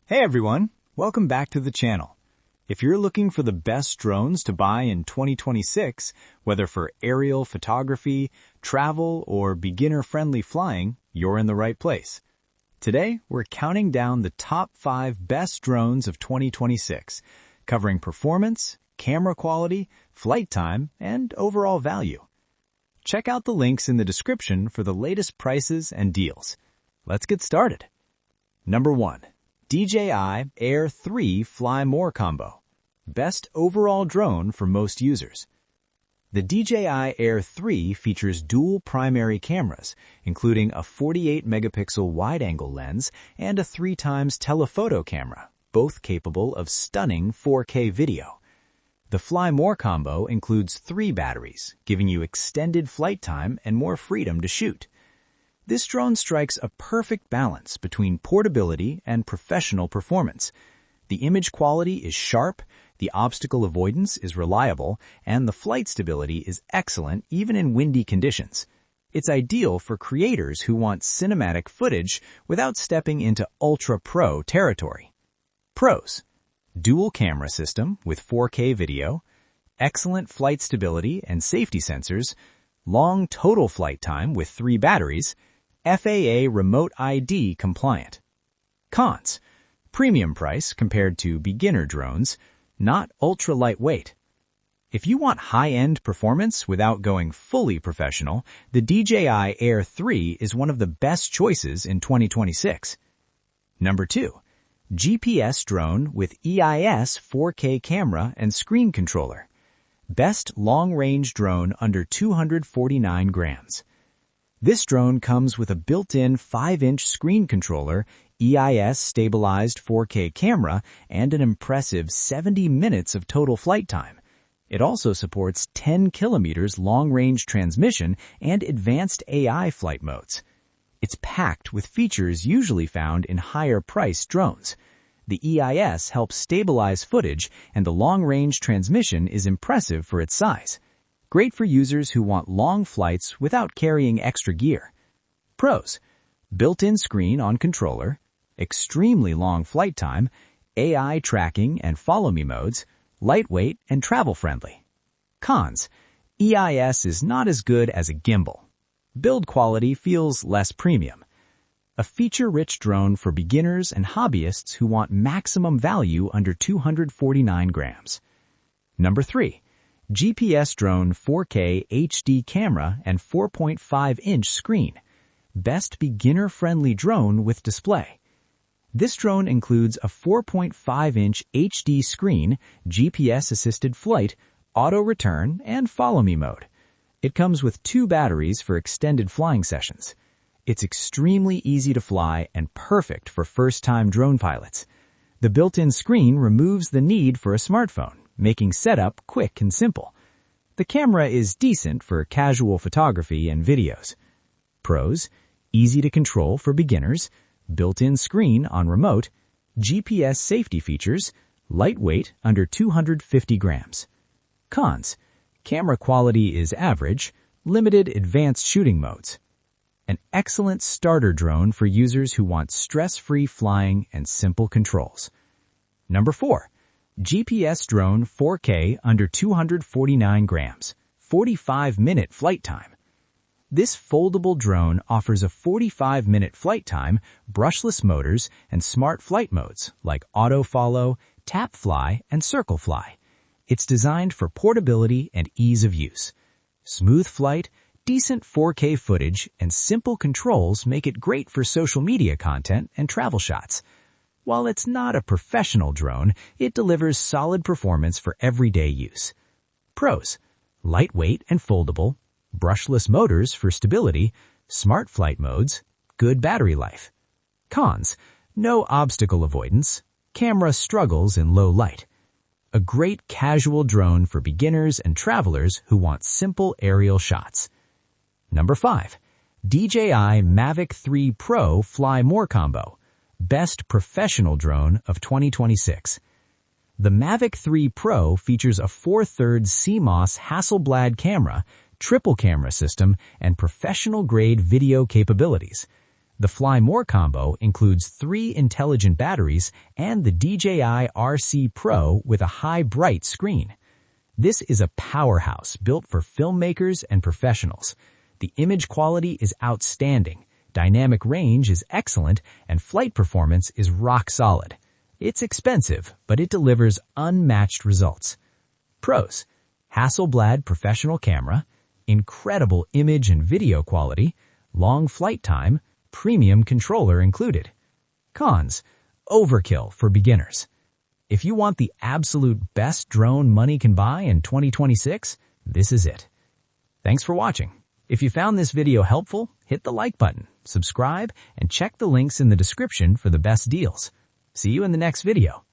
Hey everyone, welcome back to the channel. If you're looking for the best drones to buy in 2026, whether for aerial photography, travel, or beginner-friendly flying, you're in the right place. Today, we're counting down the top 5 best drones of 2026, covering performance, camera quality, flight time, and overall value. Check out the links in the description for the latest prices and deals. Let's get started. Number 1. DJI Air 3 Fly More Combo. Best overall drone for most users. The DJI Air 3 features dual primary cameras, including a 48-megapixel wide-angle lens and a 3x telephoto camera, both capable of stunning 4K video. The Fly More combo includes 3 batteries, giving you extended flight time and more freedom to shoot. This drone strikes a perfect balance between portability and professional performance. The image quality is sharp, the obstacle avoidance is reliable, and the flight stability is excellent even in windy conditions. It's ideal for creators who want cinematic footage without stepping into ultra-pro territory. Pros: dual camera system with 4K video, excellent flight stability and safety sensors, long total flight time with 3 batteries, FAA Remote ID compliant. Cons: premium price compared to beginner drones, not ultra-lightweight. If you want high-end performance without going fully professional, the DJI Air 3 is one of the best choices in 2026. Number 2. GPS drone with EIS 4K camera and screen controller. Best long-range drone under 249 grams. This drone comes with a built-in 5-inch screen controller, EIS-stabilized 4K camera, and an impressive 70 minutes of total flight time. It also supports 10 kilometers long-range transmission and advanced AI flight modes. It's packed with features usually found in higher-priced drones. The EIS helps stabilize footage, and the long-range transmission is impressive for its size. Great for users who want long flights without carrying extra gear. Pros: built-in screen on controller, extremely long flight time, AI tracking and follow-me modes, lightweight and travel-friendly. Cons: EIS is not as good as a gimbal. Build quality feels less premium. A feature-rich drone for beginners and hobbyists who want maximum value under 249 grams. Number 3. GPS drone 4K HD camera and 4.5-inch screen. Best beginner-friendly drone with display. This drone includes a 4.5-inch HD screen, GPS-assisted flight, auto-return, and follow-me mode. It comes with 2 batteries for extended flying sessions. It's extremely easy to fly and perfect for first-time drone pilots. The built-in screen removes the need for a smartphone, making setup quick and simple. The camera is decent for casual photography and videos. Pros: easy to control for beginners, built-in screen on remote, GPS safety features, lightweight under 250 grams. Cons: camera quality is average, limited advanced shooting modes. An excellent starter drone for users who want stress-free flying and simple controls. Number 4. GPS drone 4K under 249 grams, 45-minute flight time. This foldable drone offers a 45-minute flight time, brushless motors, and smart flight modes like auto follow, tap fly, and circle fly. It's designed for portability and ease of use. Smooth flight, decent 4K footage, and simple controls make it great for social media content and travel shots. While it's not a professional drone, it delivers solid performance for everyday use. Pros: lightweight and foldable, brushless motors for stability, smart flight modes, good battery life. Cons: no obstacle avoidance, camera struggles in low light. A great casual drone for beginners and travelers who want simple aerial shots. Number 5. DJI Mavic 3 Pro Fly More Combo. Best professional drone of 2026. The Mavic 3 Pro features a 4/3 CMOS Hasselblad camera, triple camera system, and professional-grade video capabilities. The Fly More combo includes 3 intelligent batteries and the DJI RC Pro with a high bright screen. This is a powerhouse built for filmmakers and professionals. The image quality is outstanding, dynamic range is excellent, and flight performance is rock solid. It's expensive, but it delivers unmatched results. Pros: Hasselblad professional camera, incredible image and video quality, long flight time, premium controller included. Cons: overkill for beginners. If you want the absolute best drone money can buy in 2026, this is it. Thanks for watching. If you found this video helpful, hit the like button, subscribe, and check the links in the description for the best deals. See you in the next video.